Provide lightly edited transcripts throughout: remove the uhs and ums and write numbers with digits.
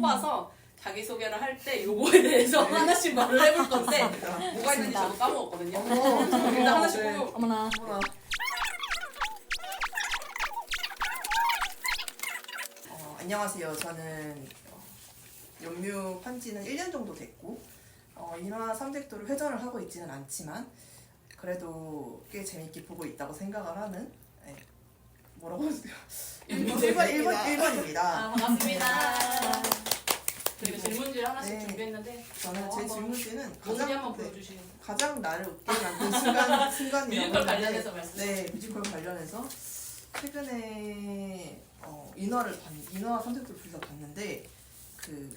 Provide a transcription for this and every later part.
뽑아서 자기소개를 할 때 요거에 대해서 하나씩 말을 해볼 건데 뭐가 있는지 저도 까먹었거든요. 일단 하나씩 네. 뽑아볼게요. 어머나. 안녕하세요. 저는 연뮤 판지는 1년 정도 됐고 인화 삼색도를 회전을 하고 있지는 않지만 그래도 꽤 재밌게 보고 있다고 생각을 하는 뭐라고 하세요? 1번입니다. 반갑습니다. 저희가 질문지를 하나씩 네. 준비했는데 저는 제 질문지는 모델이 한번 보여주시겠어요? 가장 나를 웃게 만든 순간이라고 뮤지컬 했는데, 관련해서 말씀. 네, 뮤지컬 관련해서 최근에 인화 삼색도를 둘 다 봤는데 그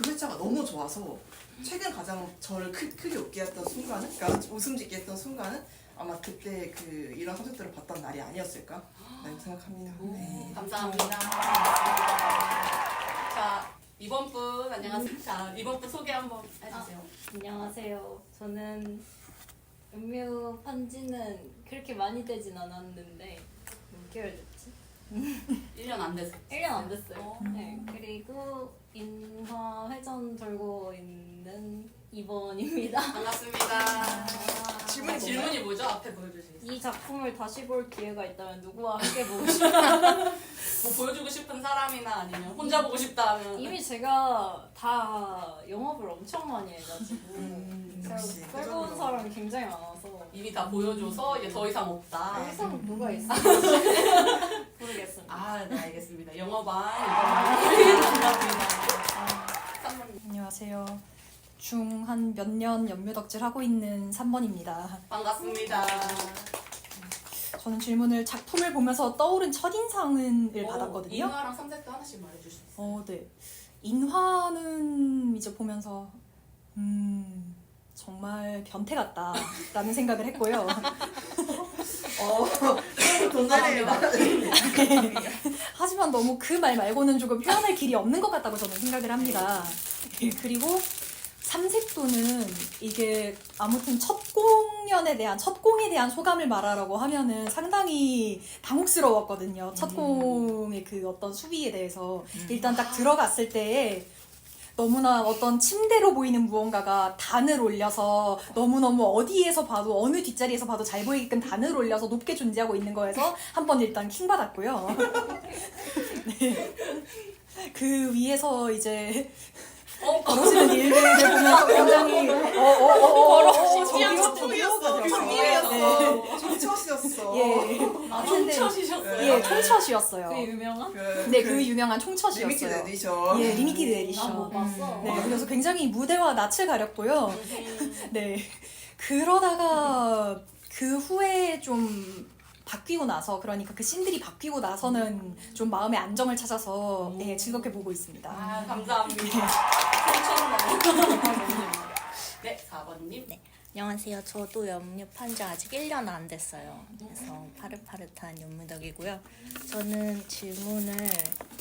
회차가 너무 좋아서 최근 가장 저를 크게 웃게 했던 순간은, 그러니까 웃음 짓게 했던 순간은 아마 그때 그 인화 삼색도를 봤던 날이 아니었을까 라는 생각합니다. 네. 감사합니다. 자, 이번 분 안녕하세요. 자, 이번 분 소개 한번 해주세요. 안녕하세요. 저는 연뮤 판지는 그렇게 많이 되진 않았는데 몇 개월 됐지? 1년 안 됐어요. 1년 안 됐어요. 네. 그리고 인화 회전 돌고 있는 2번입니다. 반갑습니다. 질문이 뭐죠? 앞에 보여주시겠어요? 이 작품을 다시 볼 기회가 있다면 누구와 함께 보고 싶어요? 뭐 보여주고 싶은 사람이나 아니면 혼자 보고 싶다 하면 이미 제가 다 영업을 엄청 많이 해가지고 제가 역시 그 끌고 온 정도. 사람이 굉장히 많아서 이미 다 보여줘서 이제 더 이상 없다. 더 이상 누가 있어? 모르겠습니다. 아, 네, 알겠습니다. 영어반 감사합니다. 3번 안녕하세요. 중 한 몇 년 연묘덕질 하고 있는 3번입니다. 반갑습니다. 저는 질문을 작품을 보면서 떠오른 첫인상을 받았거든요. 인화랑 삼색도 하나씩 말해줄 수 있어요? 네. 인화는 이제 보면서 정말 변태 같다라는 생각을 했고요. 동감이에요. 하지만 너무 그 말 말고는 조금 표현할 길이 없는 것 같다고 저는 생각을 합니다. 그리고 삼색도는 이게 아무튼 첫 공에 대한 소감을 말하라고 하면은 상당히 당혹스러웠거든요. 첫 공의 그 어떤 수비에 대해서 일단 딱 들어갔을 때에 너무나 어떤 침대로 보이는 무언가가 단을 올려서 너무너무 어디에서 봐도 어느 뒷자리에서 봐도 잘 보이게끔 단을 올려서 높게 존재하고 있는 거에서 한번 일단 킹받았고요. 네. 그 위에서 이제 벌어지는 일들을 보면서 굉장히 총쳤이었어. 예. 총쳐지셨어요? 예, 총첩이었어요. 그 유명한? 네, 그 유명한 총첩이었어요. 리미티드 에디션. 예, 리미티드 나 에디션. 못 봤어. 네, 그래서 굉장히 무대와 낯을 가렸고요. 네. 그러다가 그 후에 좀 바뀌고 나서, 그러니까 그 씬들이 바뀌고 나서는 좀 마음의 안정을 찾아서 네, 즐겁게 보고 있습니다. 아, 감사합니다. 삼촌 네, 4번님. 네. 안녕하세요. 저도 연뮤 판지 아직 1년 안 됐어요. 그래서 파릇파릇한 연뮤덕이고요. 저는 질문을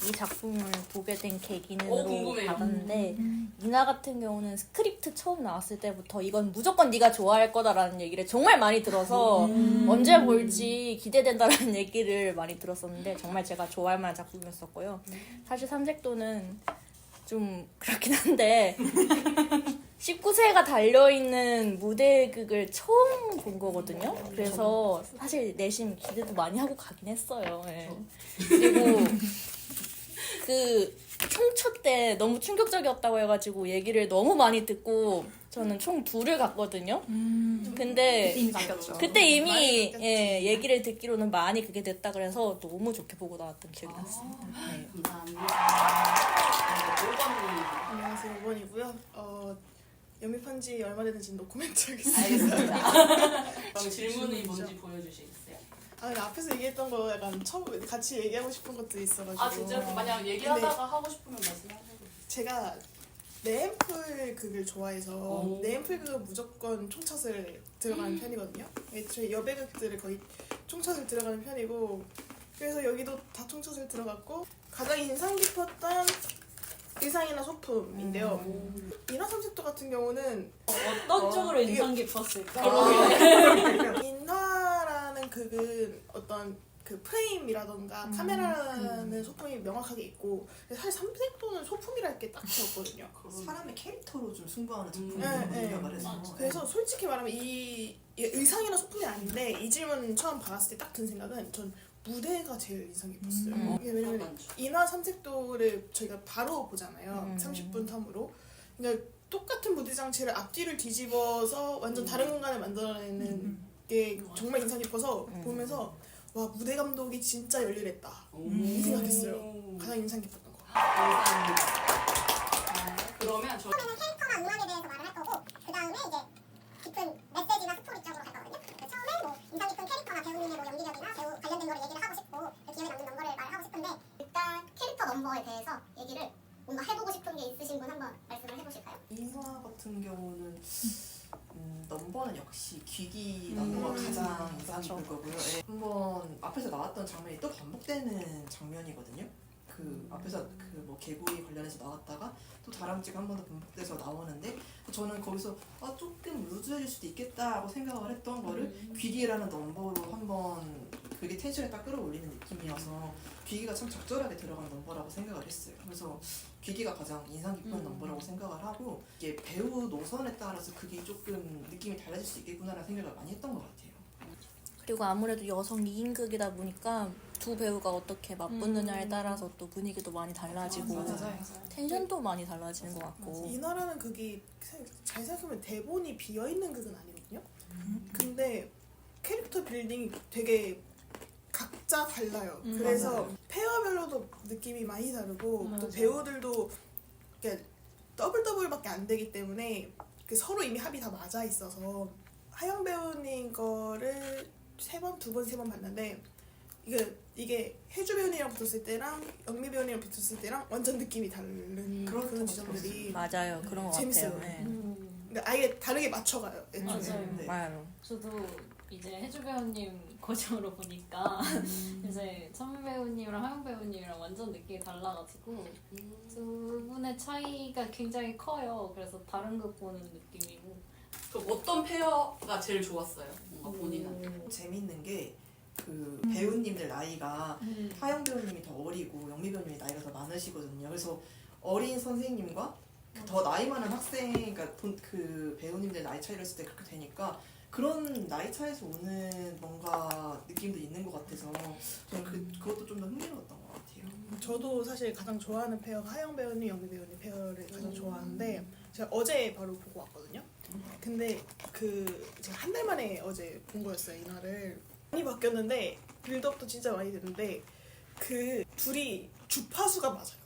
이 작품을 보게 된 계기는으로 궁금해요. 받았는데 이나 같은 경우는 스크립트 처음 나왔을 때부터 이건 무조건 네가 좋아할 거다라는 얘기를 정말 많이 들어서 언제 볼지 기대된다라는 얘기를 많이 들었었는데 정말 제가 좋아할 만한 작품이었었고요. 사실 삼색도는 좀 그렇긴 한데 19세가 달려있는 무대극을 처음 본 거거든요. 그래서 사실 내심 기대도 많이 하고 가긴 했어요. 예. 그리고 그 총초 때 너무 충격적이었다고 해가지고 얘기를 너무 많이 듣고 저는 총 2를 갔거든요. 근데 이미 바뀌었죠. 그때 이미 얘기를 듣기로는 많이 그게 됐다 그래서 너무 좋게 보고 나왔던 기억이 났습니다. 네. 감사합니다. 5번님. 안녕하세요. 5번이고요. 연미판지 얼마 되는지 노코멘트 하겠습니다. 알겠습니다. 그럼 질문이 뭔지 보여주시겠어요? 근데 앞에서 얘기했던 거 약간 처음 같이 얘기하고 싶은 것도 있어가지고. 아, 진짜요? 만약 얘기하다가 하고 싶으면 말씀하세요. 제가 네앰플 극을 좋아해서 오. 네앰플 극은 무조건 총샷을 들어가는 편이거든요. 저희 여배극들을 거의 총샷을 들어가는 편이고 그래서 여기도 다 총샷을 들어갔고 가장 인상 깊었던 의상이나 소품인데요. 인화 삼색도 같은 경우는 어떤 쪽으로 인상 깊었을까? 인화라는 극은 어떤 그 프레임이라던가 카메라라는 소품이 명확하게 있고 사실 삼색도는 소품이랄 게 딱히 없거든요. 사람의 캐릭터로 좀 승부하는 작품이라고 네, 네. 생각을 해서 그래서 솔직히 말하면 이 의상이나 소품이 아닌데 이 질문 처음 받았을 때 딱 든 생각은 전 무대가 제일 인상 깊었어요. 이게 왜냐면 인화 삼색도를 저희가 바로 보잖아요. 30분 텀으로. 그러니까 똑같은 무대 장치를 앞뒤를 뒤집어서 완전 다른 공간을 만들어내는 게 정말 인상 깊어서 보면서 와 무대 감독이 진짜 열일했다 이 생각했어요. 가장 인상 깊었던 거. 그러면 저 처음에는 캐릭터나 음악에 대해서 말을 할 거고 그 다음에 이제 깊은 메시지나 스토리 쪽으로 갈 거거든요. 처음에 뭐 인상 깊은 캐릭터나 배우님의 뭐 연기력이나 배우 관련된 거를 얘기를 하고 싶고 기억에 남는 넘버를 말하고 싶은데 일단 캐릭터 넘버에 대해서 얘기를 뭔가 해보고 싶은 게 있으신 분 한번 말씀을 해보실까요? 인화 같은 경우는 넘버는 역시 귀기 넘버가 가장 인상 깊을 거고요. 예. 한번 앞에서 나왔던 장면이 또 반복되는 장면이거든요. 그 앞에서 그 뭐 개구리 관련해서 나왔다가 또 다람쥐가 한 번 더 반복돼서 나오는데 저는 거기서 조금 루즈해질 수도 있겠다라고 생각을 했던 거를 귀기라는 넘버로 한번 그게 텐션을 딱 끌어올리는 느낌이어서 귀기가 참 적절하게 들어간 넘버라고 생각을 했어요. 그래서 귀기가 가장 인상 깊은 넘버라고 생각을 하고 이게 배우 노선에 따라서 그게 조금 느낌이 달라질 수 있겠구나라는 생각을 많이 했던 것 같아요. 그리고 아무래도 여성 2인극이다 보니까 두 배우가 어떻게 맞붙느냐에 따라서 또 분위기도 많이 달라지고 텐션도 많이 달라지는 것 같고 인화라는 극이 잘 생각하면 대본이 비어있는 극은 아니거든요. 근데 캐릭터 빌딩이 되게 각자 달라요. 그래서 페어별로도 느낌이 많이 다르고 또 배우들도 더블밖에 안 되기 때문에 그 서로 이미 합이 다 맞아 있어서 하영 배우님 거를 두 번 봤는데 이게 혜주 배우님이랑 붙었을 때랑 영미 배우님이랑 붙었을 때랑 완전 느낌이 다른 그런 지점들이 맞아요. 그런 것 재밌어요. 같아요. 네. 근데 아예 다르게 맞춰가요. 애초에. 맞아요. 네. 맞아요. 저도 이제 혜주 배우님 고정으로 보니까 이제 천문 배우님이랑 하영 배우님이랑 완전 느낌이 달라가지고 두 분의 차이가 굉장히 커요. 그래서 다른 거 보는 느낌이고. 그럼 어떤 페어가 제일 좋았어요? 뭔가 본인한테. 재밌는 게 그 배우님들 나이가 하영 배우님이 더 어리고 영미 배우님이 나이가 더 많으시거든요. 그래서 어린 선생님과 더 나이 많은 학생, 그러니까 그 배우님들 나이 차이를 했을 때 그렇게 되니까 그런 나이 차에서 오는 뭔가 느낌도 있는 것 같아서 저는 그것도 좀 더 흥미로웠던 것 같아요. 저도 사실 가장 좋아하는 페어가 하영 배우님, 영미 배우님 페어를 가장 좋아하는데 제가 어제 바로 보고 왔거든요. 근데 제가 한 달 만에 어제 본 거였어요, 이날을. 많이 바뀌었는데 빌드업도 진짜 많이 됐는데 그 둘이 주파수가 맞아요.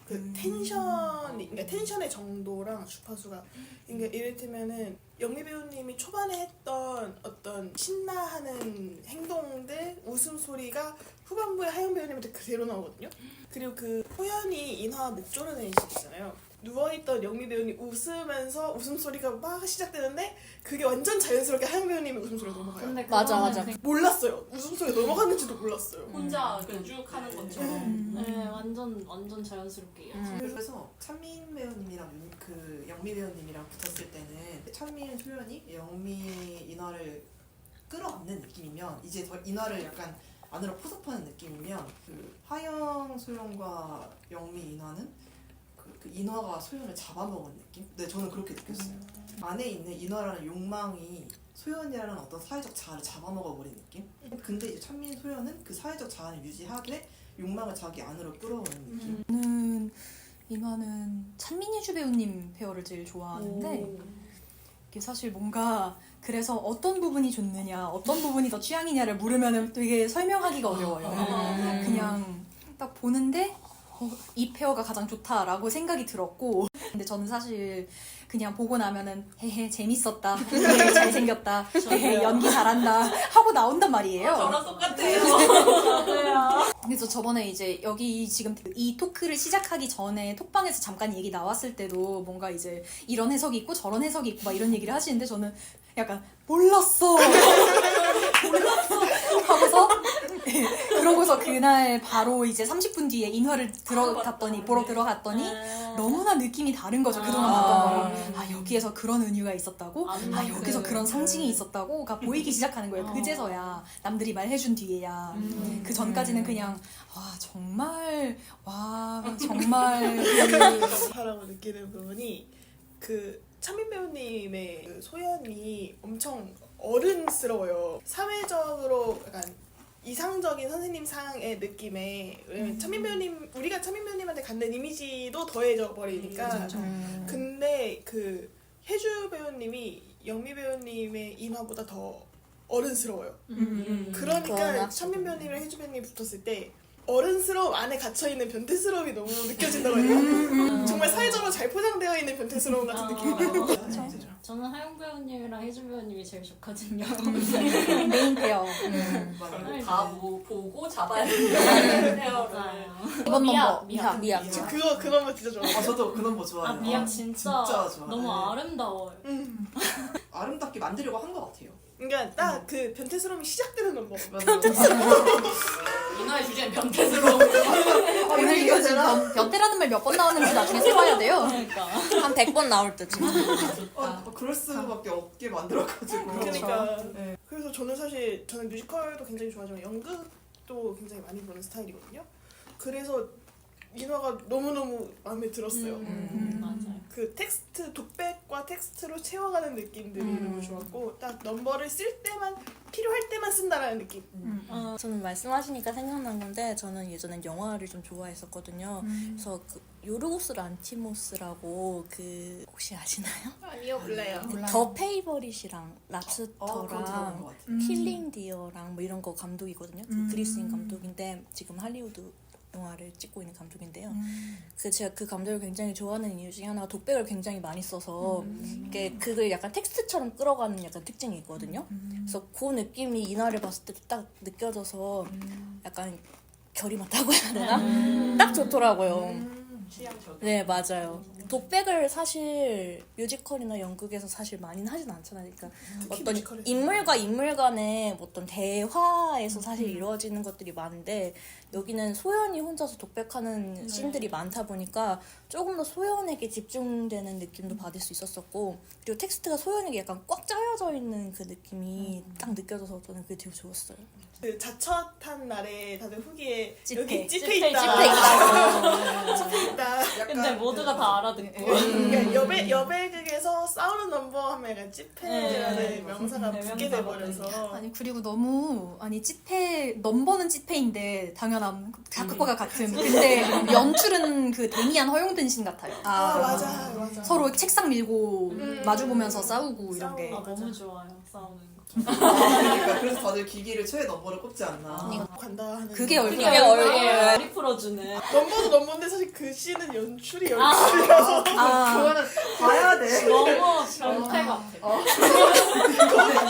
그 그러니까 텐션의 정도랑 주파수가 그러니까 이를테면은 영미 배우님이 초반에 했던 어떤 신나하는 행동들 웃음소리가 후반부에 하영 배우님한테 그대로 나오거든요. 그리고 그 호연이 인화 목 조르는 씬 있잖아요. 누워있던 영미 배우님 웃으면서 웃음소리가 막 시작되는데 그게 완전 자연스럽게 하영 배우님의 웃음소리가 넘어가요. 근데 맞아, 그거는 맞아. 되게- 몰랐어요. 웃음소리가 넘어갔는지도 몰랐어요. 혼자 그냥 쭉 하는 것처럼. 네, 완전 자연스럽게. 그래서 찬민 배우님이랑 그 영미 배우님이랑 붙었을 때는 찬민 소연이 영미 인화를 끌어안는 느낌이면 이제 더 인화를 약간 안으로 포섭하는 느낌이면 그 하영 소연과 영미 인화는 그 인화가 소연을 잡아먹은 느낌? 네, 저는 그렇게 느꼈어요. 안에 있는 인화라는 욕망이 소연이라는 어떤 사회적 자아를 잡아먹어버린 느낌? 근데 이제 찬민 소연은 그 사회적 자아를 유지하되 욕망을 자기 안으로 끌어오는 느낌? 저는 인화는 찬민희주 배우님 페어를 제일 좋아하는데 이게 사실 뭔가 그래서 어떤 부분이 좋느냐 어떤 부분이 더 취향이냐를 물으면 되게 설명하기가 어려워요. 그냥 딱 보는데 이 페어가 가장 좋다라고 생각이 들었고 근데 저는 사실 그냥 보고 나면은 헤헤 재밌었다 헤헤 잘생겼다 헤헤 연기 잘한다 하고 나온단 말이에요. 저랑 똑같아요. 그래서 저번에 이제 여기 지금 이 토크를 시작하기 전에 톡방에서 잠깐 얘기 나왔을 때도 뭔가 이제 이런 해석이 있고 저런 해석이 있고 막 이런 얘기를 하시는데 저는 약간 몰랐어 하고서 그러고서 그날 바로 이제 30분 뒤에 인화를 보러 들어갔더니 너무나 느낌이 다른 거죠. 그동안 봤던 거랑. 아, 여기에서 그런 은유가 있었다고? 아, 여기서 그런 상징이 있었다고?가 보이기 시작하는 거예요. 그제서야. 남들이 말해준 뒤에야. 그 전까지는 그냥, 와, 정말, 하라고 느끼는 부분이 그 차민 배우님의 그 소연이 엄청 어른스러워요. 사회적으로 약간 이상적인 선생님 상의 느낌에 왜냐면 차민 배우님 우리가 차민 배우님한테 갖는 이미지도 더해져 버리니까 근데 그 혜주 배우님이 영미 배우님의 인화보다 더 어른스러워요. 그러니까 그건 차민 배우님이랑 혜주 배우님이 붙었을 때 어른스러움 안에 갇혀있는 변태스러움이 너무 느껴진다고 해야 되나? 정말 사회적으로 잘 포장되어 있는 변태스러움 같은 느낌이 나요. 저는 하영 배우님이랑 혜주 배우님이 제일 좋거든요. 메인 페어. 다 보고 잡아야 되는 페어를. 맞아요. 이번 넘버, 미학. 미안. 저 그 넘버 진짜 좋아해요. 저도 그 넘버 좋아해요. 아, 미학 진짜 좋아해요. 너무 아름다워요. 아름답게 만들려고 한 것 같아요. 그러니까 딱 그 변태스러움이 시작되는 넘버. 이나의 주제는 변태스러움. 오늘 이거 지금 변태라는 말 몇 번 나오는지 나중에 세봐야 돼요. 그러니까. 한 100번 나올 때 진짜. 그럴 수밖에 없게 만들어가지고. 그러니까. 네. 그래서 저는 뮤지컬도 굉장히 좋아하지만 연극도 굉장히 많이 보는 스타일이거든요. 그래서 인화가 너무너무 마음에 들었어요. 맞아요. 그 텍스트 독백과 텍스트로 채워가는 느낌들이 너무 좋았고 딱 넘버를 쓸 때만 필요할 때만 쓴다라는 느낌. 저는 말씀하시니까 생각난 건데 저는 예전엔 영화를 좀 좋아했었거든요. 그래서 그 요르고스 란티모스라고 그 혹시 아시나요? 아니요 몰라요. 더 페이버릿이랑 그거 들어본 랍스터랑 것 같아요. 킬링 디어랑 뭐 이런 거 감독이거든요. 그 그리스인 감독인데 지금 할리우드 영화를 찍고 있는 감독인데요. 제가 그 감독을 굉장히 좋아하는 이유 중에 하나가 독백을 굉장히 많이 써서 이게 그걸 약간 텍스트처럼 끌어가는 약간 특징이 있거든요. 그래서 그 느낌이 이날을 봤을 때 딱 느껴져서 약간 결이 맞다고 해야 되나? 딱 좋더라고요. 취향적. 네, 맞아요. 독백을 사실 뮤지컬이나 연극에서 사실 많이는 하진 않잖아요. 그러니까 어떤 뮤지컬에서. 인물과 인물 간의 어떤 대화에서 사실 이루어지는 것들이 많은데 여기는 소연이 혼자서 독백하는 씬들이 많다 보니까 조금 더 소연에게 집중되는 느낌도 받을 수 있었었고 그리고 텍스트가 소연에게 약간 꽉 짜여져 있는 그 느낌이 딱 느껴져서 저는 그게 되게 좋았어요. 그 자처한 날에 다들 후기에 찌페. 여기 찌페 찌페 있다. 있다고. 찌페 있다. 근데 모두가 다 알아듣고. 그러니까 여배극에서 싸우는 넘버 하면 약간 찌페라는 네. 명사가 붙게 돼버려서 아니 그리고 너무 찌페 넘버는 찌페인데 당연한 작곡가가 같은 근데 연출은 그 데미안 허용든 신 같아요. 아 맞아. 서로 책상 밀고 마주 보면서 싸우고 이런 게. 아, 너무 좋아요. 싸우는 거. 그러니까 그래서 다들 기기를 최애 넘버를 꼽지 않나. 간다 하는 그게 얼굴 그게 얼굴. 머리 풀어주는. 넘버도 넘버인데 사실 그 씬은 연출이라서 그거는 봐야 돼. 너무 변태 같아.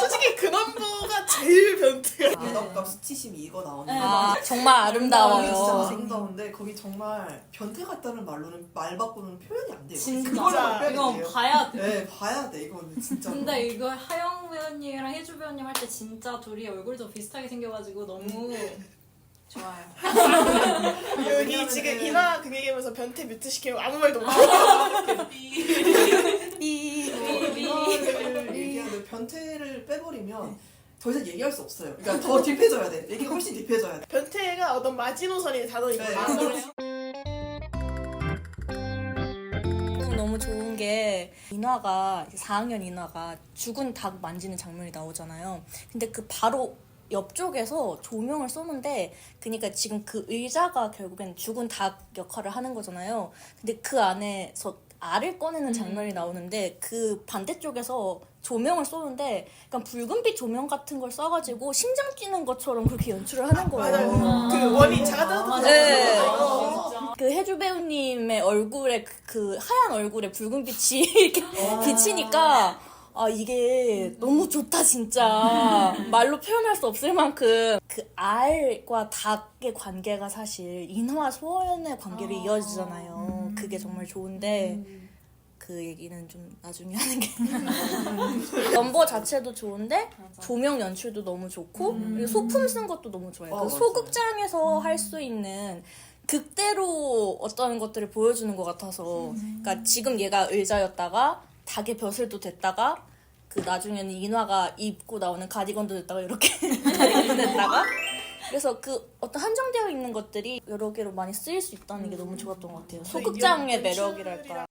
솔직히 그 넘버가 제일 변태가 미덕감 수치심이 이거 나오는 네, 거. 정말 진짜 아름다워요. 아름다운데 거기 정말 변태 같다는 말로는 말 바꾸는 표현이 안 돼요. 진짜. 그걸로 표현이 이건 돼요. 봐야 돼. 네, 봐야 돼 이거는 진짜. 근데 이거 하영 배우님이랑 혜주 배우님 할 때 진짜 둘이 얼굴도 비슷하게 생겨가지고 너무 좋아요. 여기 지금 인화 그 얘기하면서 변태 뮤트 시키면 아무 말도 못하고 이거를 얘기하는데 변태를 빼버리면 더 이상 얘기할 수 없어요. 그러니까 더 딥해져야 돼. 얘기가 훨씬 딥해져야 돼. 변태가 어떤 마지노선의 단어이거든요. 너무 좋은 게 인화가 4학년 인화가 죽은 닭 만지는 장면이 나오잖아요. 근데 그 바로 옆쪽에서 조명을 쏘는데 그러니까 지금 그 의자가 결국엔 죽은 닭 역할을 하는 거잖아요. 근데 그 안에서 알을 꺼내는 장면이 나오는데 그 반대쪽에서 조명을 쏘는데 약간 붉은빛 조명 같은 걸 쏴가지고 심장 뛰는 것처럼 그렇게 연출을 하는 거예요. 맞아요. 그 원이 자가다도 네. 그 혜주 배우님의 얼굴에 그 하얀 얼굴에 붉은빛이 이렇게 비치니까 아 이게 너무 좋다 진짜. 말로 표현할 수 없을 만큼 그 알과 닭의 관계가 사실 인화와 소연의 관계로 이어지잖아요. 그게 정말 좋은데 그 얘기는 좀 나중에 하는 게 넘버 자체도 좋은데 조명 연출도 너무 좋고 그리고 소품 쓴 것도 너무 좋아요. 그 맞아요. 소극장에서 할 수 있는 극대로 어떤 것들을 보여주는 것 같아서 그러니까 지금 얘가 의자였다가 닭의 벼슬도 됐다가 그 나중에는 인화가 입고 나오는 가디건도 됐다가 이렇게 가디건도 됐다가 그래서 그 어떤 한정되어 있는 것들이 여러 개로 많이 쓰일 수 있다는 게 너무 좋았던 것 같아요. 소극장의 매력이랄까.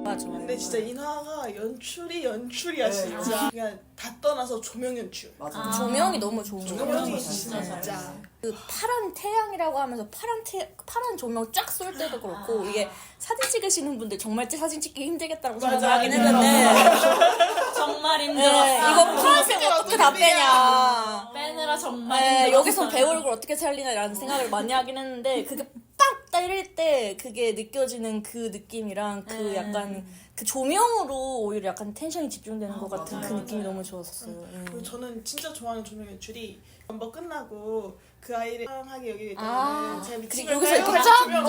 맞아. 근데 진짜 인화가 연출이야 진짜. 그냥 다 떠나서 조명 연출. 맞아. 조명이 너무 좋은 거 조명이 같아요. 진짜. 그 파란 태양이라고 하면서 파란 조명 쫙 쏠 때도 그렇고 이게 사진 찍으시는 분들 정말 사진 찍기 힘들겠다고 생각하긴 했는데 정말 네, 힘들었어. 이거 파란색 어떻게 다 빼냐. 빼느라 정말 네, 힘들었어. 여기서 배우 얼굴 어떻게 살리나라는 생각을 많이 하긴 했는데 그게 빡 때릴 때 그게 느껴지는 그 느낌이랑 그 약간 그 조명으로 오히려 약간 텐션이 집중되는 것 같은 그 느낌이 너무 좋았었어요. 그리고 저는 진짜 좋아하는 조명 연출이 한번 끝나고 그 아이를 사랑하게 여기기 때문에 제가 미친 그리고 걸까요? 여기서 할 겹쳐? 조명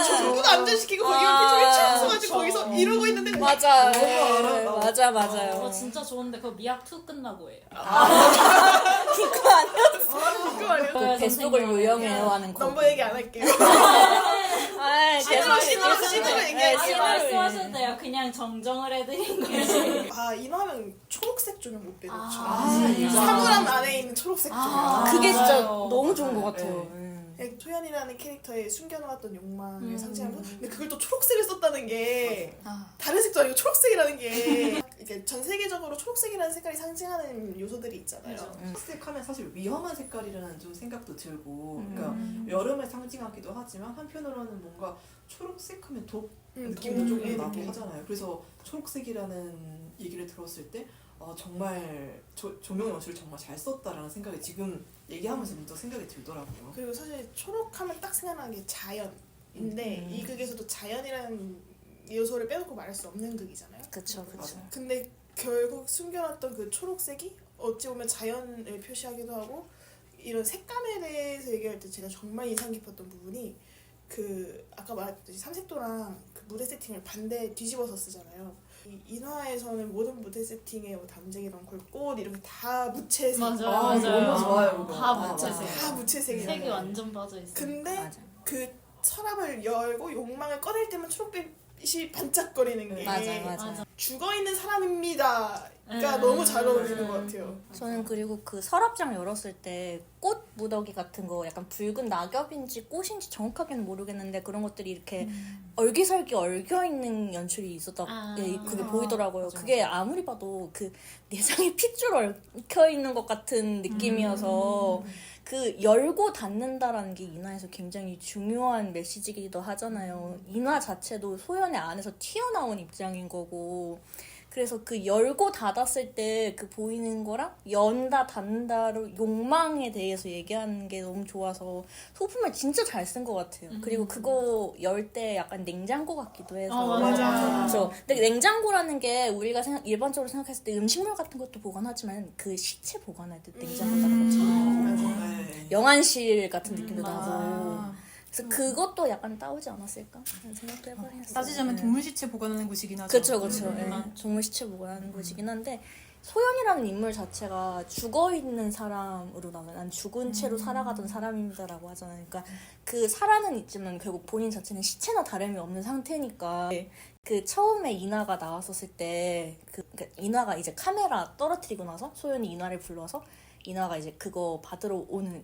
전부 안전시키고 거기가 피조개 치워가지고 거기서 이러고 있는데 맞아. 아름다워. 맞아, 맞아요. 저 진짜 좋은데 그거 미약2 끝나고 해요. 그거 아니었어. 그거 아니에요? 그 뱃속을 요영해요 하는 거. 넘버 얘기 안 할게요. 아, 신으로 얘기해요. 아니 말씀하셔도 돼요. 그냥 정정을 해드린 거지. 아 인화하면 초록색 조명 못 빼놓죠. 진짜. 사물함 안에 있는 초록색 조명. 그게 진짜 맞아요. 너무 좋은 것 같아요. 소연이라는 캐릭터의 숨겨놓았던 욕망을 상징하면서 근데 그걸 또 초록색을 썼다는 게 다른 색도 아니고 초록색이라는 게 이게 전 세계적으로 초록색이라는 색깔이 상징하는 요소들이 있잖아요. 초록색 하면 사실 위험한 색깔이라는 좀 생각도 들고 그러니까 여름을 상징하기도 하지만 한편으로는 뭔가 초록색 하면 독 느낌도 조금 나고 하잖아요. 그래서 초록색이라는 얘기를 들었을 때 정말 조명 연출을 정말 잘 썼다라는 생각이 지금 얘기하면서 문득 생각이 들더라고요. 그리고 사실 초록하면 딱 생각나는 게 자연인데 이 극에서도 자연이라는 요소를 빼놓고 말할 수 없는 극이잖아요. 그쵸, 그쵸. 맞아요. 근데 결국 숨겨놨던 그 초록색이 어찌 보면 자연을 표시하기도 하고 이런 색감에 대해서 얘기할 때 제가 정말 인상 깊었던 부분이 그 아까 말했듯이 삼색도랑 그 무대 세팅을 반대 뒤집어서 쓰잖아요. 이 인화에서는 모든 무대 세팅에 뭐 담쟁이랑 골꽃 이렇게 다 무채색. 맞아요. 맞아요. 너무 좋아요, 그거. 다 무채색. 다 무채색이에요. 색이 완전 빠져 있어. 근데 맞아. 그 서랍을 열고 욕망을 꺼낼 때만 초록빛이 반짝거리는 게 맞아. 죽어 있는 사람입니다가 음. 너무 잘 어울리는 것 같아요. 저는 그리고 그 서랍장 열었을 때 꽃 무더기 같은 거 약간 붉은 낙엽인지 꽃인지 정확하게는 모르겠는데 그런 것들이 이렇게 얼기설기 얽혀있는 연출이 있었다고 그게 보이더라고요. 맞아. 그게 아무리 봐도 그 내장에 핏줄 얽혀있는 것 같은 느낌이어서 그 열고 닫는다라는 게 인화에서 굉장히 중요한 메시지이기도 하잖아요. 인화 자체도 소연의 안에서 튀어나온 입장인 거고 그래서 그 열고 닫았을 때 그 보이는 거랑 연다 닫는다로 욕망에 대해서 얘기하는 게 너무 좋아서 소품을 진짜 잘 쓴 것 같아요. 그리고 그거 열 때 약간 냉장고 같기도 해서 맞아. 그렇죠. 근데 냉장고라는 게 우리가 일반적으로 생각했을 때 음식물 같은 것도 보관하지만 그 시체 보관할 때 냉장고다 그렇잖아요. 네. 영안실 같은 느낌도 나고 그래서 그것도 약간 따오지 않았을까 하는 생각도 해보긴 했어요. 따지자면 네. 동물 시체 보관하는 곳이긴 하죠. 그렇죠. 동물 시체 보관하는 곳이긴 한데 소연이라는 인물 자체가 죽어있는 사람으로 나와요. 난 죽은 채로 살아가던 사람입니다라고 하잖아요. 그러니까 그 살아는 있지만 결국 본인 자체는 시체나 다름이 없는 상태니까 그 처음에 인화가 나왔었을 때 그러니까 인화가 이제 카메라 떨어뜨리고 나서 소연이 인화를 불러서 인화가 이제 그거 받으러 오는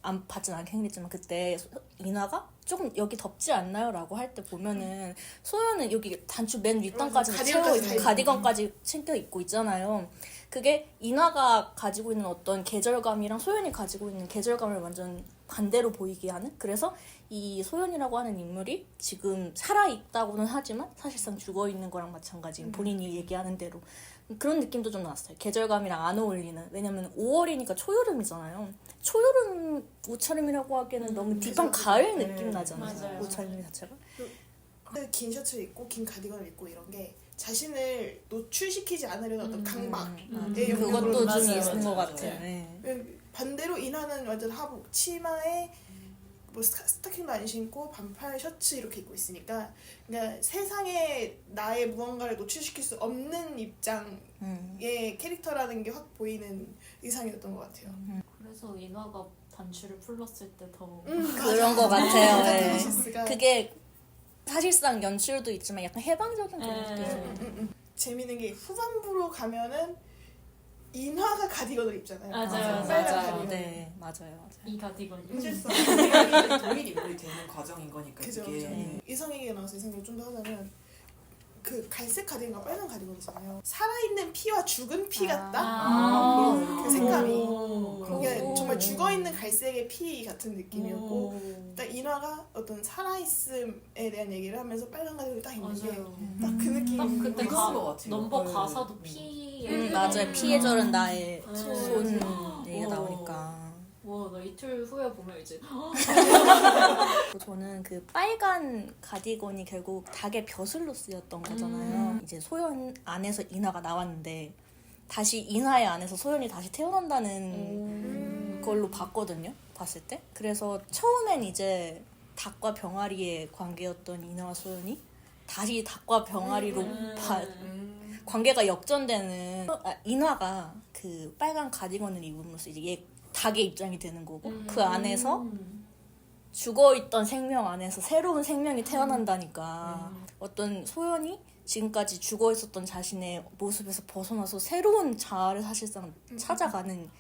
안 받진 않긴 했지만 그때 인화가 조금 여기 덥지 않나요? 라고 할 때 보면은 소연은 여기 단추 맨 윗단까지 채워 있고 가디건까지 챙겨 입고 있잖아요. 그게 인화가 가지고 있는 어떤 계절감이랑 소연이 가지고 있는 계절감을 완전 반대로 보이게 하는 그래서 이 소연이라고 하는 인물이 지금 살아있다고는 하지만 사실상 죽어있는 거랑 마찬가지인 본인이 얘기하는 대로 그런 느낌도 좀 났어요. 계절감이랑 안 어울리는. 왜냐면 5월이니까 초여름이잖아요. 초여름 옷차림이라고 하기에는 너무 딥한 가을 느낌 나잖아요. 맞아요. 옷차림 자체가. 긴 셔츠를 입고 긴 가디건을 입고 이런 게 자신을 노출시키지 않으려는 어떤 강박의 그것도 좀 맞아요. 있는 것 맞아요. 같아요. 네. 반대로 인화는 완전 하복 치마에 뭐 스타킹도 안 신고 반팔 셔츠 이렇게 입고 있으니까 그러니까 세상에 나의 무언가를 노출시킬 수 없는 입장의 캐릭터라는 게 확 보이는 의상이었던 것 같아요. 그래서 인화가 단추를 풀렀을 때 더 그런 거 같아요. 네. 카타르시스가 그게 사실상 연출도 있지만 약간 해방적인 그런 네. 느낌이 재밌는 게 후반부로 가면은 인화가 가디건을 입잖아요. 맞아요. 빨간 맞아요. 가디건. 네, 맞아요. 이 가디건이 사실상 동일 인물이 되는 과정인 거니까 그죠. 그게. 그죠. 이성 얘기가 나와서 이성 얘기 좀 더 하자면 그 갈색 가디건과 빨간 가디건이잖아요. 살아있는 피와 죽은 피 같다. 그 색감이. 그게 정말 죽어있는 갈색의 피 같은 느낌이었고 딱 인화가 어떤 살아있음에 대한 얘기를 하면서 빨간 가디건이 딱 있는 게 맞아요. 딱 그 느낌이 딱 그때 그런 것 같아요. 넘버 네. 가사도 피에 맞아요. 피해 절은 나의 음. 손 얘기가 나오니까. 와, 나 이틀 후에 보면 이제 저는 그 빨간 가디건이 결국 닭의 벼슬로 쓰였던 거잖아요. 이제 소연 안에서 인화가 나왔는데 다시 인화의 안에서 소연이 다시 태어난다는 걸로 봤거든요. 봤을 때. 그래서 처음엔 이제 닭과 병아리의 관계였던 인화와 소연이 다시 닭과 병아리로 관계가 역전되는 인화가 그 빨간 가디건을 입음으로써 이제 얘 닭의 입장이 되는 거고 그 안에서 죽어있던 생명 안에서 새로운 생명이 태어난다니까 어떤 소연이 지금까지 죽어있었던 자신의 모습에서 벗어나서 새로운 자아를 사실상 찾아가는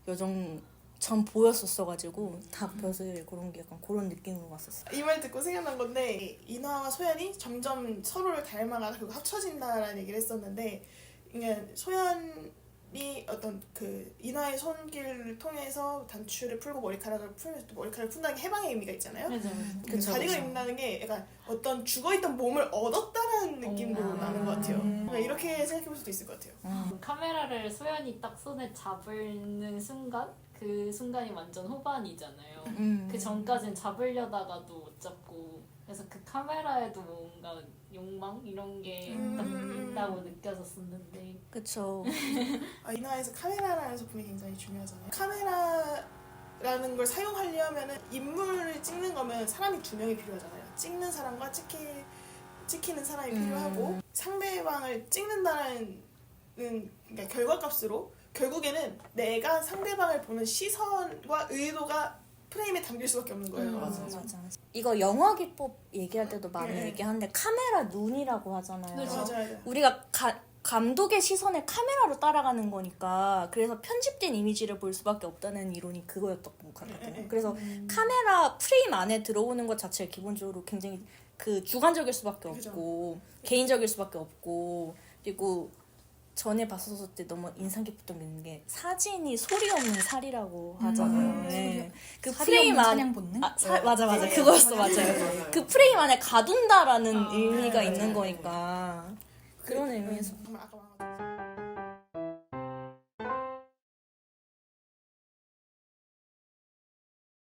여정처럼 보였었어가지고 닭 벼슬 그런 게 약간 그런 느낌으로 왔었어요. 이 말 듣고 생각난 건데 인화와 소연이 점점 서로를 닮아가다 결국 합쳐진다라는 얘기를 했었는데 그냥 소연이 어떤 그 인화의 손길을 통해서 단추를 풀고 머리카락을 풀면서 또 머리카락을 푼다는 게 해방의 의미가 있잖아요. 그쵸, 가디건 그쵸. 입는다는 게 약간 어떤 죽어있던 몸을 얻었다는 느낌도 나는 것 같아요. 그러니까 이렇게 생각해볼 수도 있을 것 같아요. 카메라를 소연이 딱 손에 잡는 순간 그 순간이 완전 후반이잖아요. 그 전까진 잡으려다가도 못 잡고 그래서 그 카메라에도 뭔가 욕망 이런 게 딱 있다고 느껴졌었는데 그쵸. 인화에서 카메라라는 소품이 굉장히 중요하잖아요. 카메라라는 걸 사용하려면 인물을 찍는 거면 사람이 두 명이 필요하잖아요. 찍는 사람과 찍히는 사람이 필요하고 상대방을 찍는다는 그러니까 결과값으로 결국에는 내가 상대방을 보는 시선과 의도가 프레임에 담길 수밖에 없는 거예요. 맞아. 이거 영화 기법 얘기할 때도 많이 얘기하는데 카메라 눈이라고 하잖아요. 맞아요. 우리가 감독의 시선을 카메라로 따라가는 거니까 그래서 편집된 이미지를 볼 수밖에 없다는 이론이 그거였던 것 같거든요. 그래서 카메라 프레임 안에 들어오는 것 자체가 기본적으로 굉장히 그 주관적일 수밖에 없고 개인적일 수밖에 없고 그리고 전에 봤었을 때 너무 인상 깊었던 게 있는 게 사진이 소리 없는 살이라고 하잖아요. 네. 그 프레임 안에 사냥 본능? 맞아 그거였어 맞아요. 그 프레임 안에 가둔다라는 의미가 있는 거니까 그런 의미에서 정말 아까